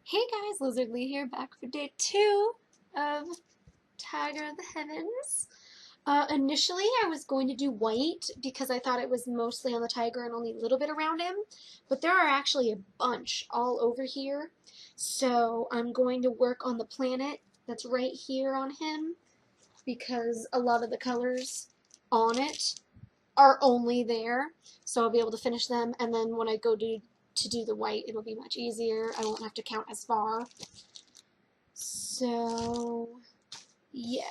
Hey guys, Lizardlea here, back for day 2 of Tiger of the Heavens. Initially I was going to do white because I thought it was mostly on the tiger and only a little bit around him, but there are actually a bunch all over here. So I'm going to work on the planet that's right here on him because a lot of the colors on it are only there. So I'll be able to finish them, and then when I go to do the white, it'll be much easier. I won't have to count as far. So, yeah.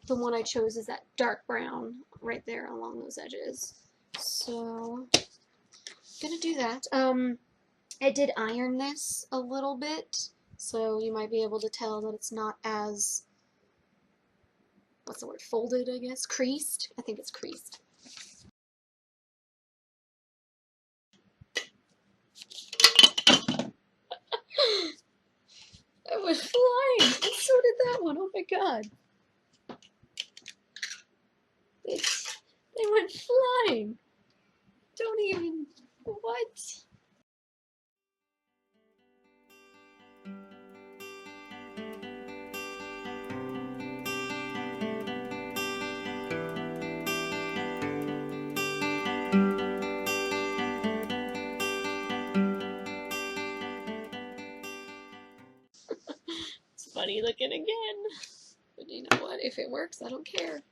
The one I chose is that dark brown right there along those edges. So, gonna do that. I did iron this a little bit, so you might be able to tell that it's not as, what's the word, folded, I guess? Creased? I think it's creased. It was flying, and so did that one. Oh my god. They went flying. Don't even. What? It's funny looking again. But you know what? If it works, I don't care.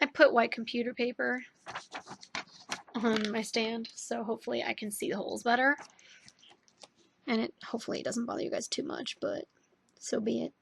I put white computer paper on my stand, so hopefully I can see the holes better. And hopefully it doesn't bother you guys too much, but so be it.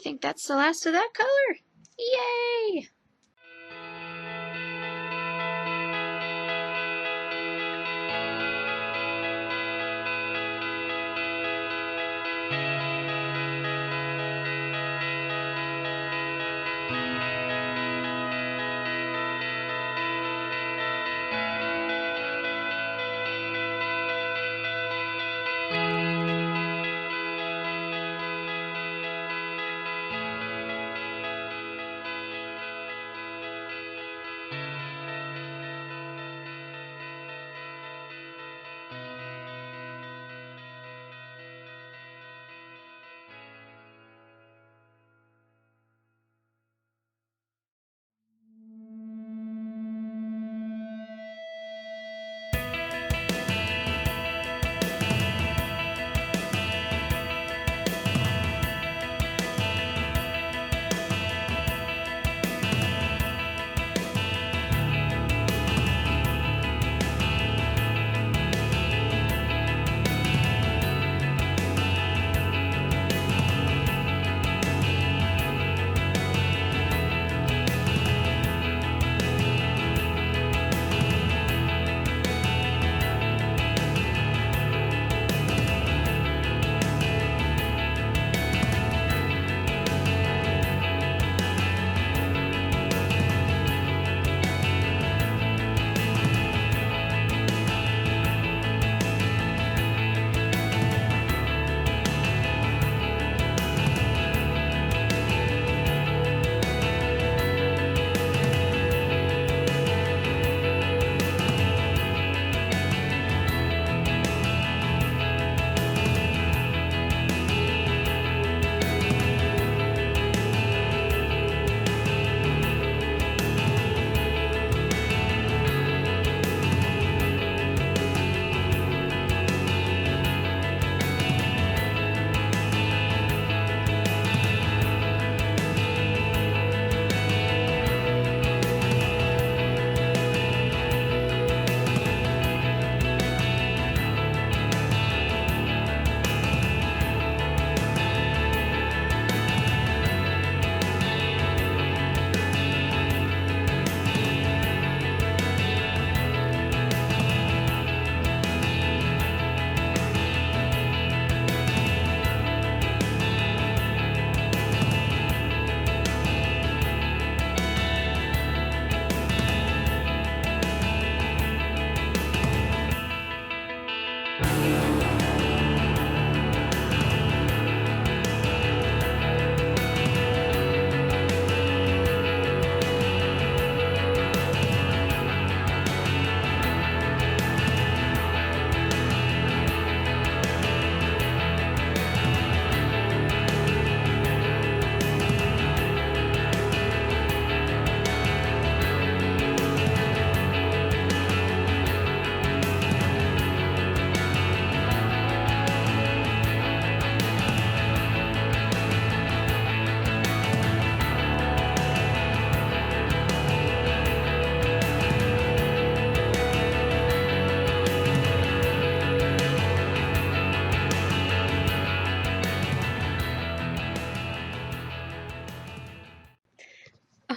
think that's the last of that color. Yay!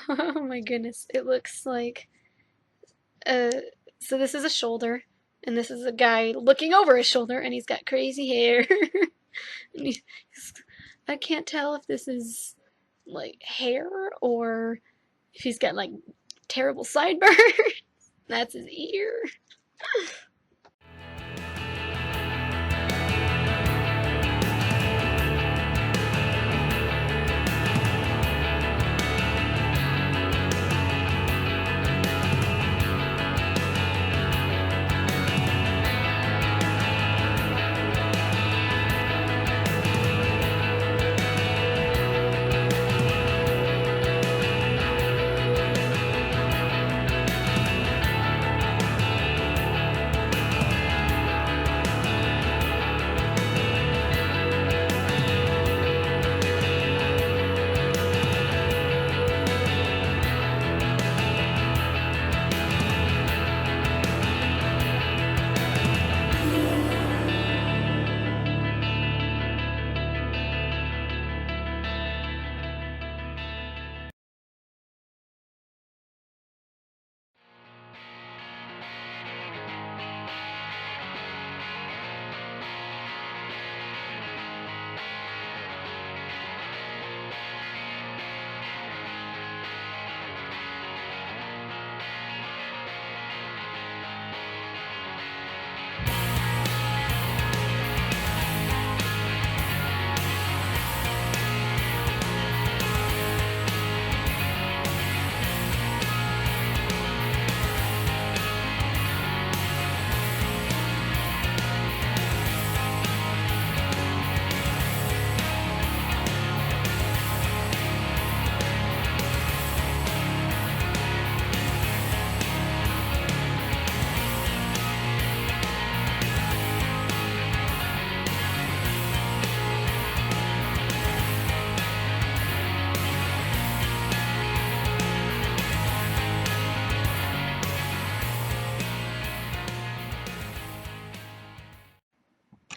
Oh my goodness, it looks like so this is a shoulder, and this is a guy looking over his shoulder, and he's got crazy hair. And I can't tell if this is like hair or if he's got like terrible sideburns. That's his ear.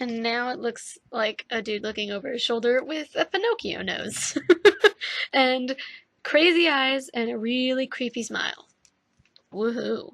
and now it looks like a dude looking over his shoulder with a Pinocchio nose. And crazy eyes and a really creepy smile. Woohoo.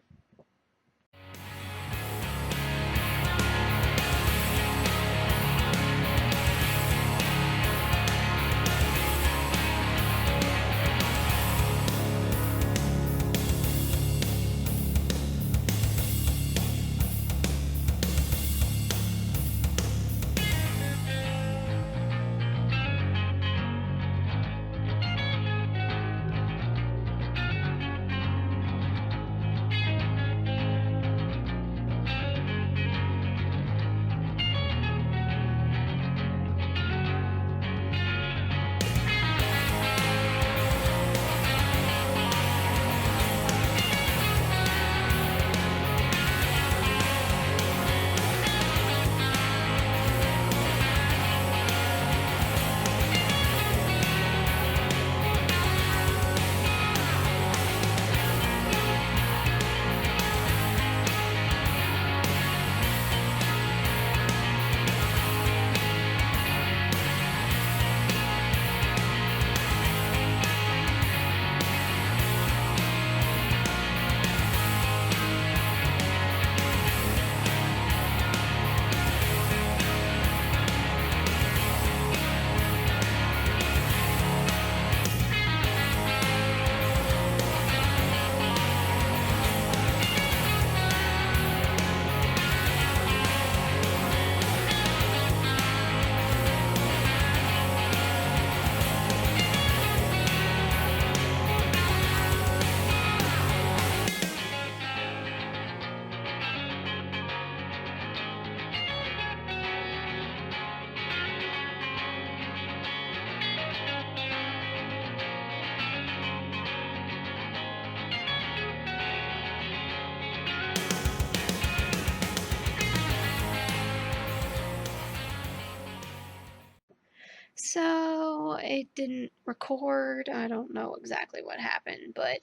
So it didn't record. I don't know exactly what happened, but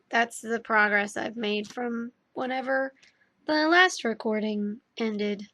that's the progress I've made from whenever the last recording ended.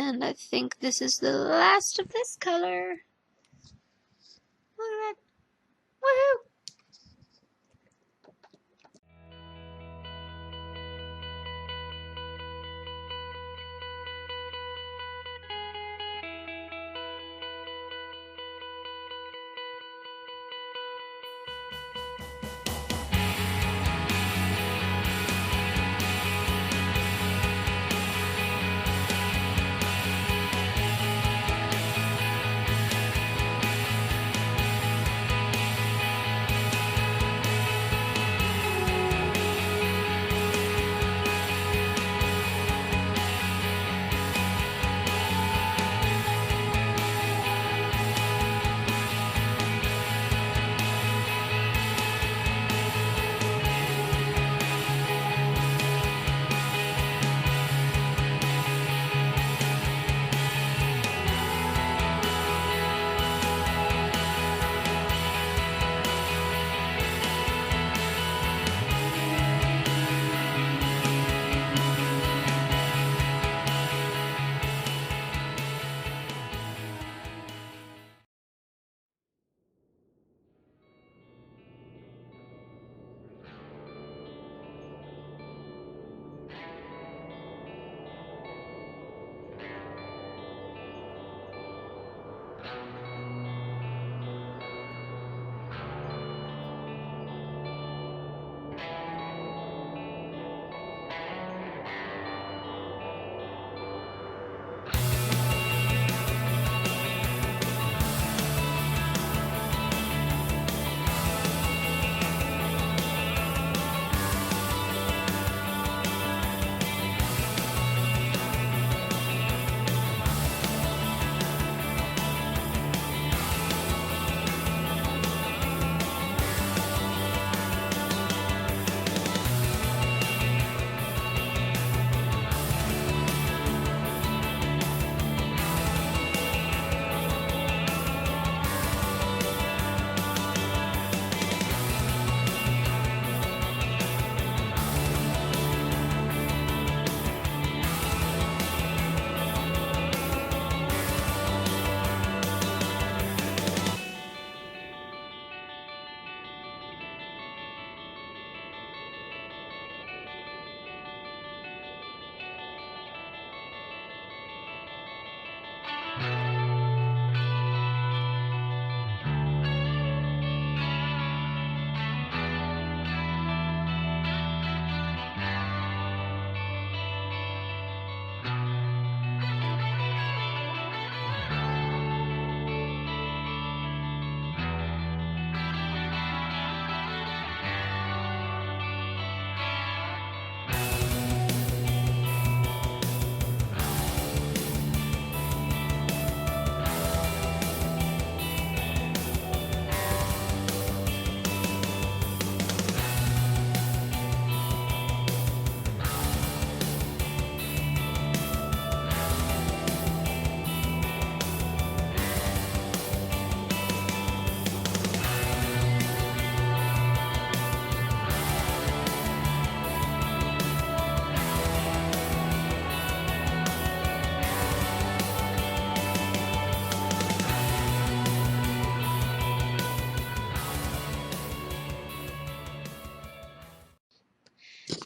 And I think this is the last of this color. Look at that. Woohoo!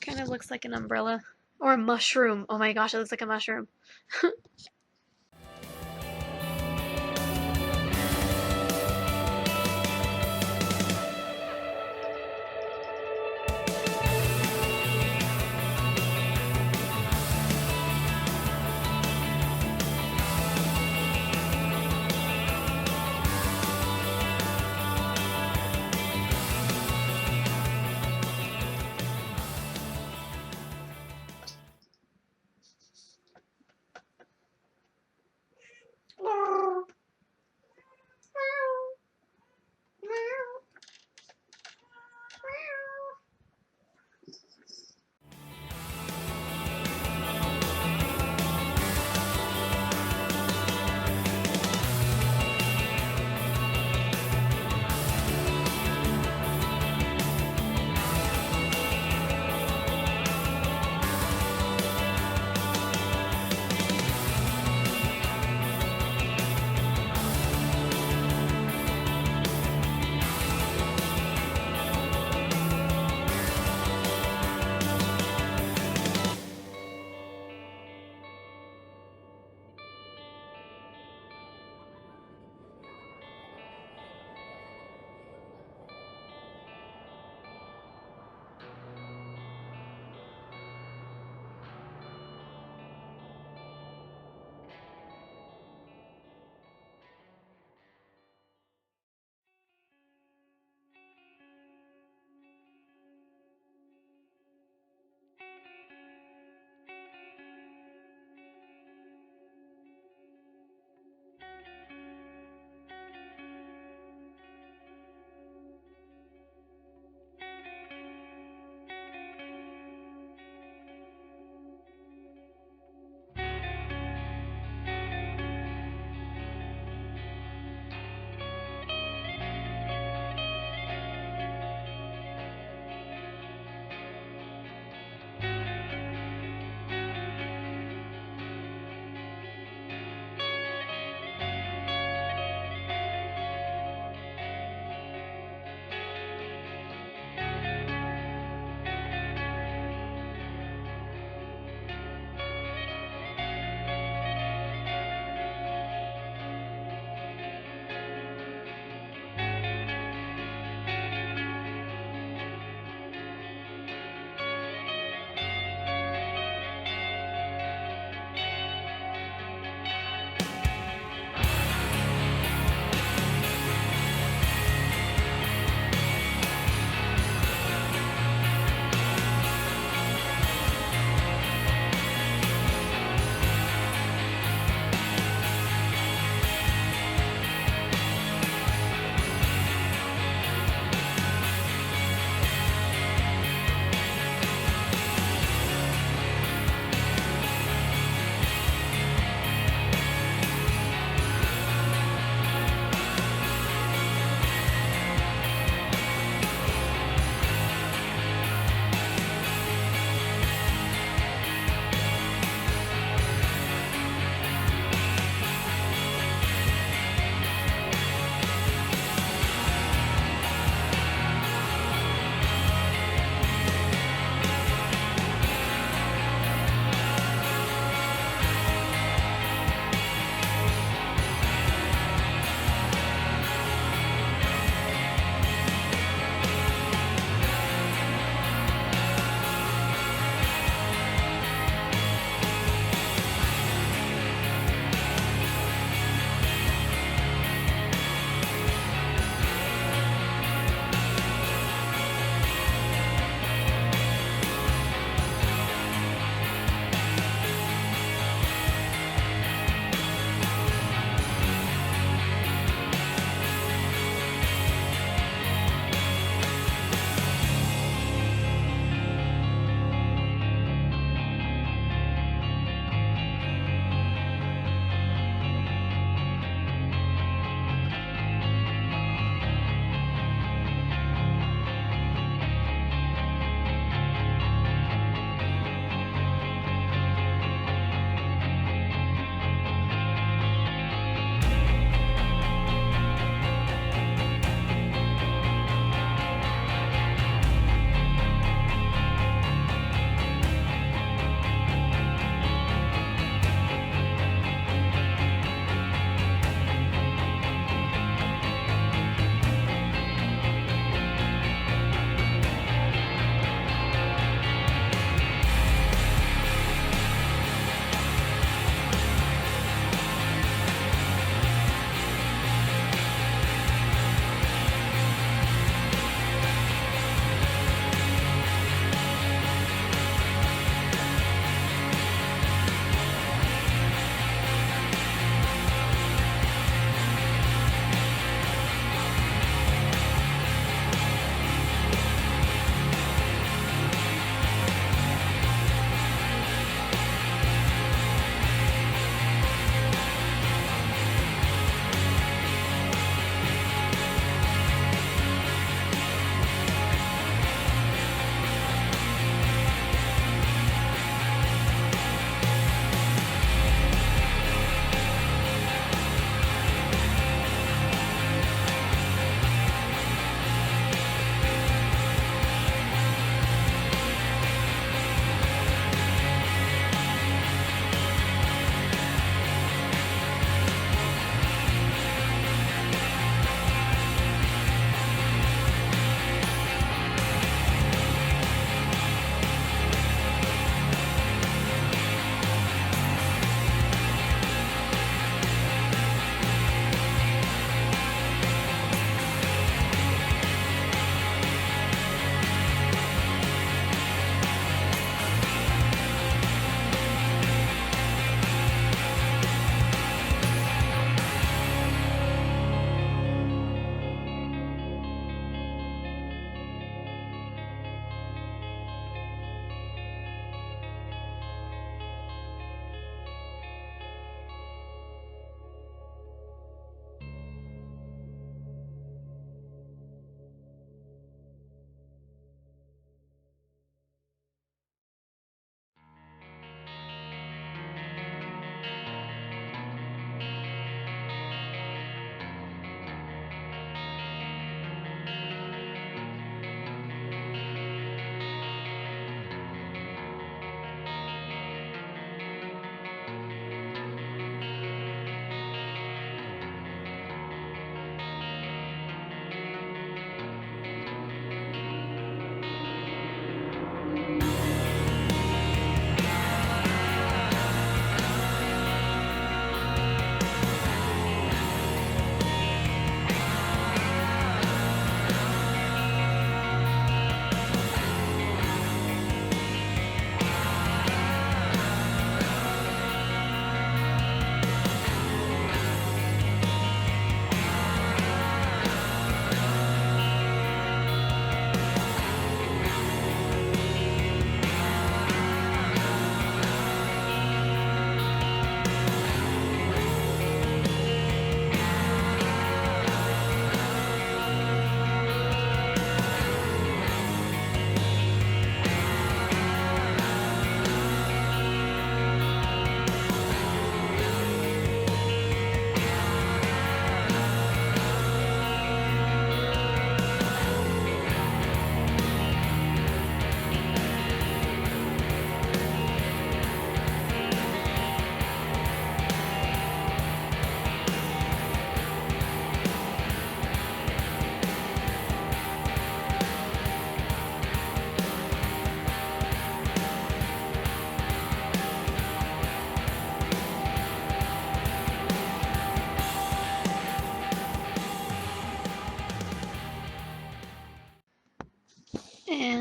Kind of looks like an umbrella. Or a mushroom. Oh my gosh, it looks like a mushroom.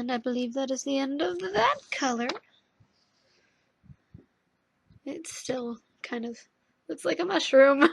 And I believe that is the end of that color. It still kind of looks like a mushroom.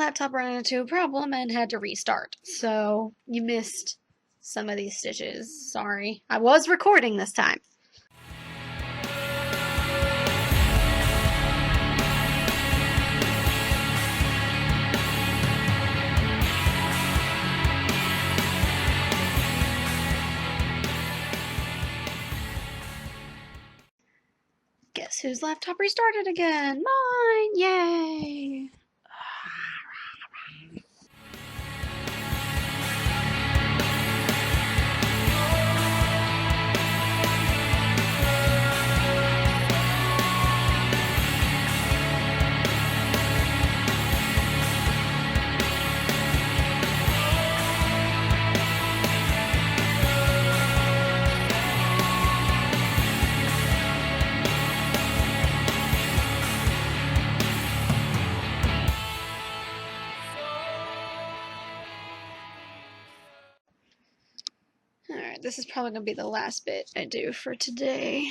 laptop ran into a problem and had to restart. So you missed some of these stitches. Sorry. I was recording this time. Guess whose laptop restarted again? Mine! Yay! Alright, this is probably going to be the last bit I do for today.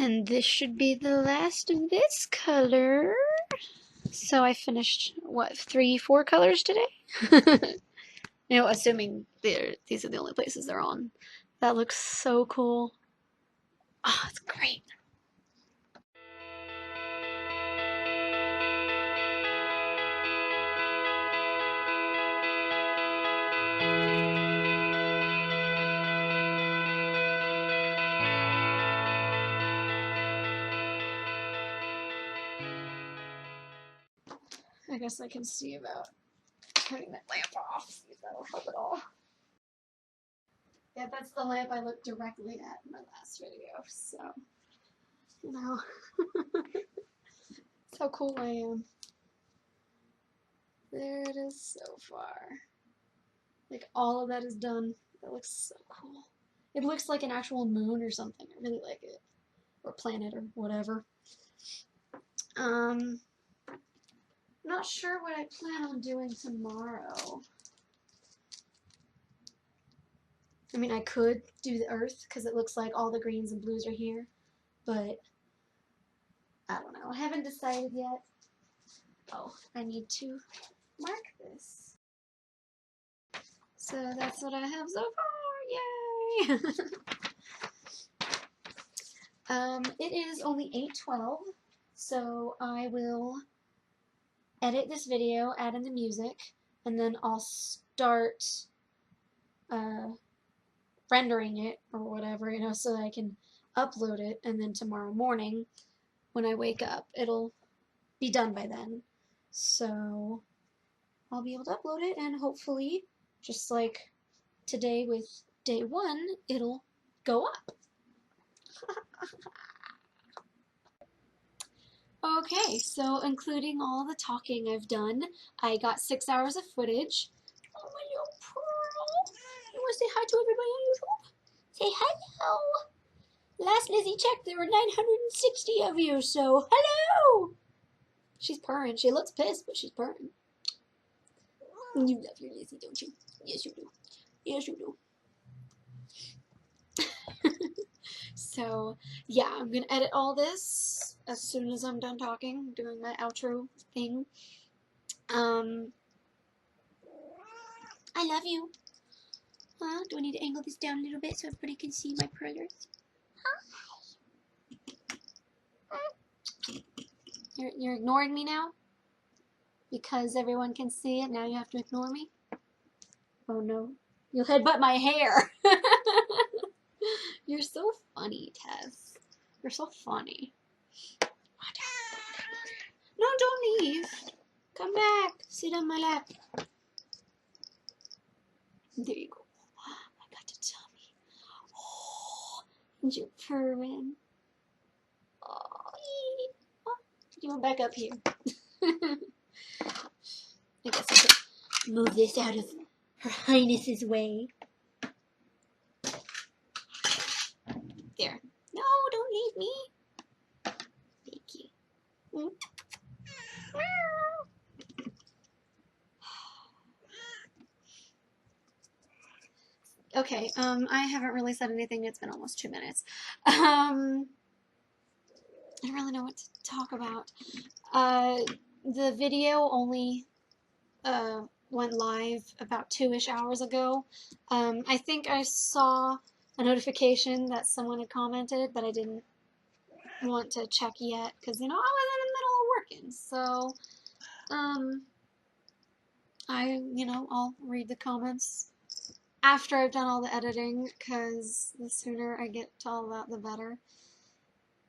And this should be the last of this color. So I finished, what, 3, 4 colors today? You know, assuming these are the only places they're on. That looks so cool. Oh, it's great. I guess I can see about turning that lamp off, see if that'll help at all. Yeah, that's the lamp I looked directly at in my last video, so, you know, that's how cool I am. There it is so far. Like, all of that is done. That looks so cool. It looks like an actual moon or something. I really like it. Or planet or whatever. Not sure what I plan on doing tomorrow. I mean, I could do the earth because it looks like all the greens and blues are here, but I don't know. I haven't decided yet. Oh, I need to mark this. So that's what I have so far. Yay! It is only 8:12, so I will edit this video, add in the music, and then I'll start rendering it or whatever, you know, so that I can upload it, and then tomorrow morning when I wake up it'll be done by then. So I'll be able to upload it, and hopefully, just like today with day 1, it'll go up. Okay, so including all the talking I've done, I got 6 hours of footage. Oh, my little pearl. You want to say hi to everybody on YouTube? Say hello. Last Lizzie checked, there were 960 of you, so hello. She's purring. She looks pissed, but she's purring. You love your Lizzie, don't you? Yes, you do. Yes, you do. So, yeah, I'm going to edit all this as soon as I'm done talking, doing my outro thing. I love you. Do I need to angle this down a little bit so everybody can see my pearlers? You're ignoring me now? Because everyone can see it, now you have to ignore me? Oh no. You'll headbutt my hair! You're so funny, Tess. You're so funny. No, don't leave. Come back. Sit on my lap. There you go. I got the tummy. Oh, and you're purring. Oh, you went back up here. I guess I could move this out of Her Highness's way. There. No, don't leave me. Thank you. Okay, I haven't really said anything. It's been almost 2 minutes. I don't really know what to talk about. The video only went live about 2-ish hours ago. I think I saw a notification that someone had commented, but I didn't want to check yet because, you know, I was in the middle of working. So, I'll read the comments after I've done all the editing, because the sooner I get to all that, the better.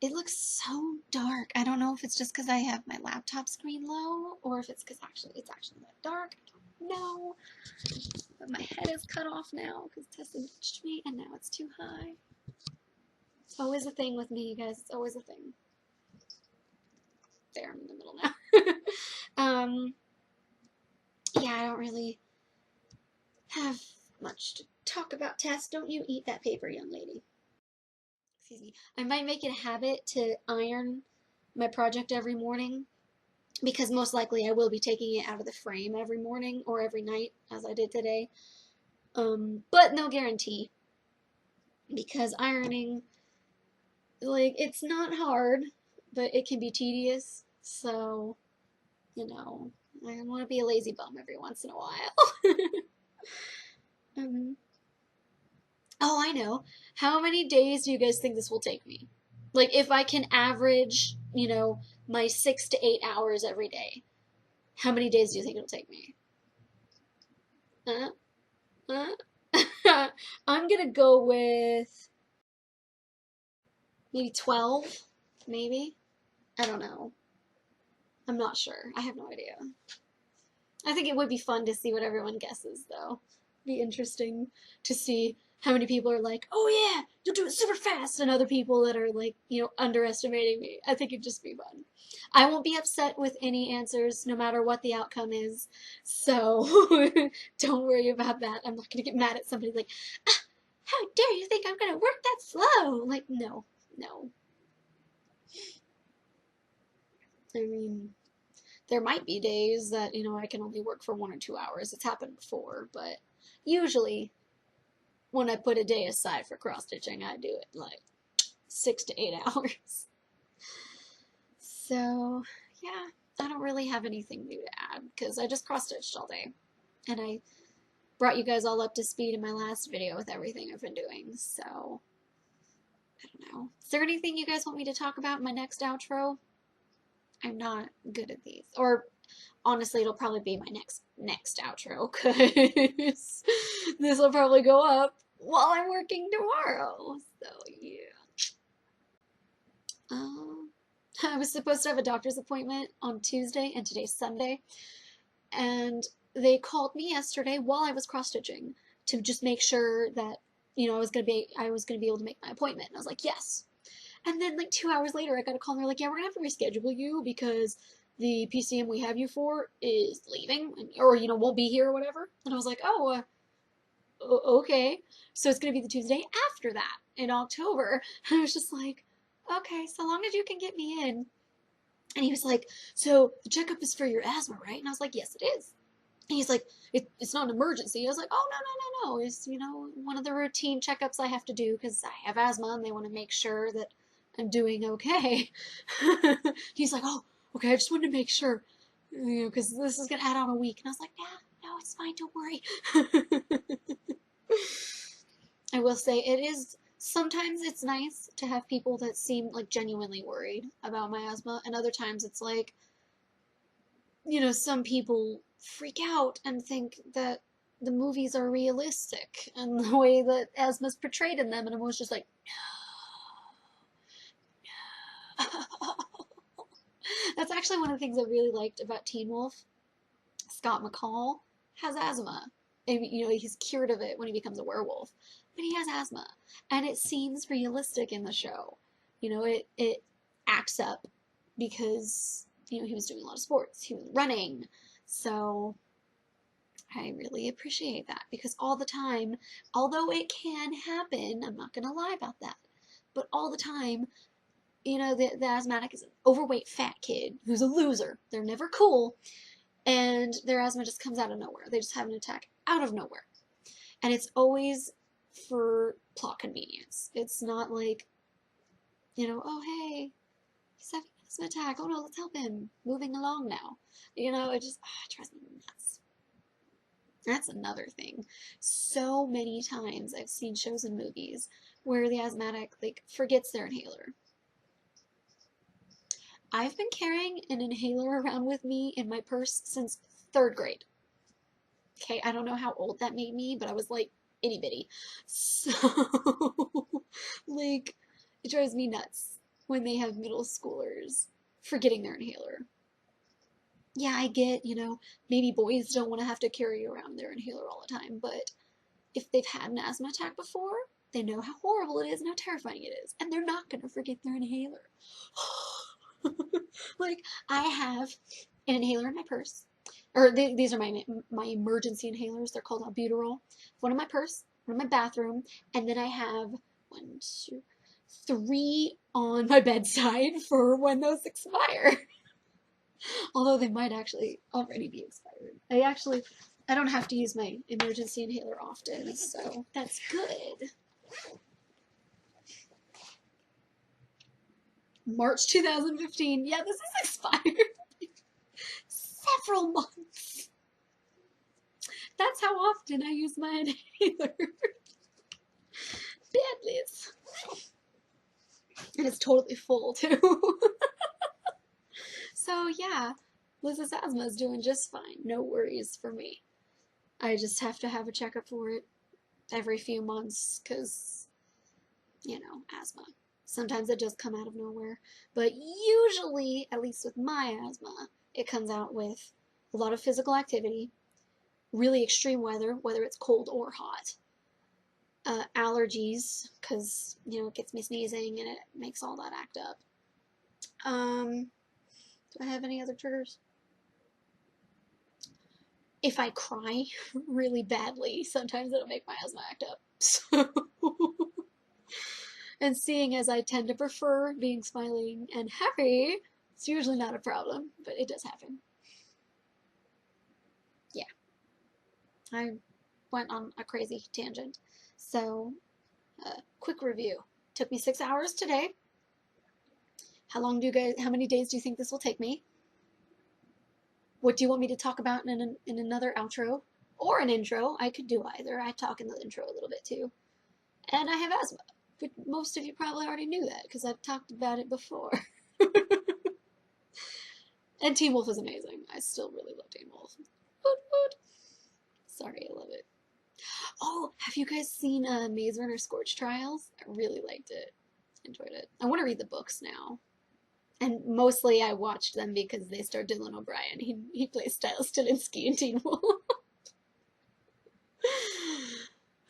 It looks so dark. I don't know if it's just because I have my laptop screen low, or if it's because it's actually that dark. I don't know. But my head is cut off now because Tessa ditched me, and now it's too high. It's always a thing with me, you guys. It's always a thing. There, I'm in the middle now. Yeah, I don't really have much to talk about. Tess, don't you eat that paper, young lady. Excuse me. I might make it a habit to iron my project every morning, because most likely I will be taking it out of the frame every morning or every night, as I did today. But no guarantee, because ironing Like, it's not hard, but it can be tedious. So, I want to be a lazy bum every once in a while. um, oh, I know. How many days do you guys think this will take me? Like, if I can average, my 6 to 8 hours every day, how many days do you think it'll take me? Uh, I'm gonna go with maybe 12, maybe. I don't know. I'm not sure. I have no idea. I think it would be fun to see what everyone guesses, though. Be interesting to see how many people are like, oh yeah, you'll do it super fast, and other people that are like, underestimating me. I think it'd just be fun. I won't be upset with any answers, no matter what the outcome is. So don't worry about that. I'm not gonna get mad at somebody like, ah, how dare you think I'm gonna work that slow? Like, no, no. I mean, there might be days that, I can only work for 1 or 2 hours. It's happened before, but usually when I put a day aside for cross stitching, I do it like 6 to 8 hours. So, yeah, I don't really have anything new to add because I just cross stitched all day. And I brought you guys all up to speed in my last video with everything I've been doing. So, I don't know. Is there anything you guys want me to talk about in my next outro? I'm not good at these. Or honestly, it'll probably be my next outro because this will probably go up while I'm working tomorrow. So yeah. I was supposed to have a doctor's appointment on Tuesday, and today's Sunday, and they called me yesterday while I was cross stitching to just make sure that I was gonna be able to make my appointment. And I was like, yes. And then like 2 hours later, I got a call and they're like, yeah, we're gonna have to reschedule you because the PCM we have you for is leaving, or won't be here or whatever. And I was like, oh, okay. So it's gonna be the Tuesday after that in October. And I was just like, okay, so long as you can get me in. And he was like, so the checkup is for your asthma, right? And I was like, yes, it is. And he's like, it's not an emergency. I was like, oh, no. It's, one of the routine checkups I have to do because I have asthma and they want to make sure that I'm doing okay. He's like, oh, okay, I just wanted to make sure, because this is going to add on a week. And I was like, no, it's fine, don't worry. I will say sometimes it's nice to have people that seem like genuinely worried about my asthma, and other times it's like, some people freak out and think that the movies are realistic and the way that asthma's portrayed in them, and I'm always just like, no. That's actually one of the things I really liked about Teen Wolf. Scott McCall has asthma. And, he's cured of it when he becomes a werewolf. But he has asthma. And it seems realistic in the show. It acts up because, he was doing a lot of sports. He was running. So I really appreciate that because all the time, although it can happen, I'm not going to lie about that, but all the time, the asthmatic is an overweight fat kid who's a loser. They're never cool. And their asthma just comes out of nowhere. They just have an attack out of nowhere. And it's always for plot convenience. It's not like, oh, hey, he's having an asthma attack. Oh, no, let's help him. Moving along now. It just drives me nuts. That's another thing. So many times I've seen shows and movies where the asthmatic, forgets their inhaler. I've been carrying an inhaler around with me in my purse since 3rd grade. Okay, I don't know how old that made me, but I was like itty bitty. So, it drives me nuts when they have middle schoolers forgetting their inhaler. Yeah, I get, maybe boys don't want to have to carry around their inhaler all the time, but if they've had an asthma attack before, they know how horrible it is and how terrifying it is, and they're not going to forget their inhaler. I have an inhaler in my purse, or these are my emergency inhalers. They're called albuterol. One in my purse, one in my bathroom, and then I have 1, 2, 3 on my bedside for when those expire. Although they might actually already be expired. I don't have to use my emergency inhaler often, so that's good. March 2015. Yeah, this is expired. Several months. That's how often I use my inhaler. Bad Liz. And it's totally full, too. So, yeah, Liz's asthma is doing just fine. No worries for me. I just have to have a checkup for it every few months because, you know, asthma. Sometimes it does come out of nowhere. But usually, at least with my asthma, it comes out with a lot of physical activity, really extreme weather, whether it's cold or hot, allergies, because, you know, it gets me sneezing and it makes all that act up. Do I have any other triggers? If I cry really badly, sometimes it'll make my asthma act up. So, and seeing as I tend to prefer being smiling and happy, it's usually not a problem, but it does happen. Yeah. I went on a crazy tangent. So, quick review. Took me 6 hours today. How many days do you think this will take me? What do you want me to talk about in another outro? Or an intro? I could do either. I talk in the intro a little bit too. And I have asthma. But most of you probably already knew that because I've talked about it before. And Teen Wolf is amazing. I still really love Teen Wolf. Woot woot. Sorry, I love it. Oh, have you guys seen Maze Runner Scorch Trials? I really liked it. Enjoyed it. I want to read the books now. And mostly I watched them because they starred Dylan O'Brien. He plays Styles Stilinski in Teen Wolf.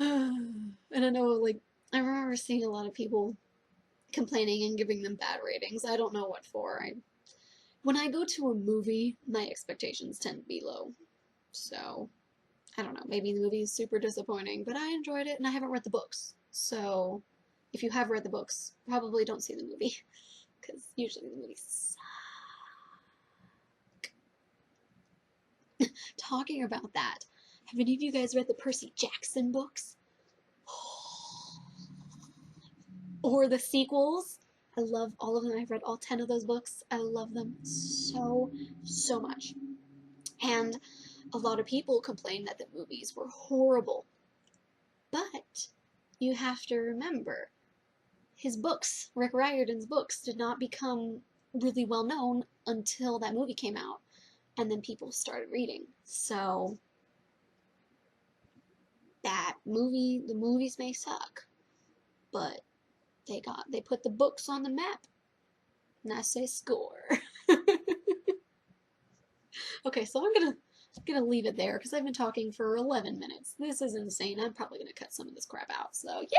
And I know, like, I remember seeing a lot of people complaining and giving them bad ratings. I don't know what for. When I go to a movie, my expectations tend to be low. So, I don't know. Maybe the movie is super disappointing, but I enjoyed it and I haven't read the books. So, if you have read the books, probably don't see the movie. Because usually the movies suck. Talking about that, have any of you guys read the Percy Jackson books? Or the sequels? I love all of them. I've read all 10 of those books. I love them so, so much. And a lot of people complain that the movies were horrible. But you have to remember, his books, Rick Riordan's books, did not become really well known until that movie came out. And then people started reading. So, the movies may suck. But they put the books on the map. And I say score. Okay, so I'm gonna leave it there because I've been talking for 11 minutes. This is insane. I'm probably gonna cut some of this crap out. So yeah.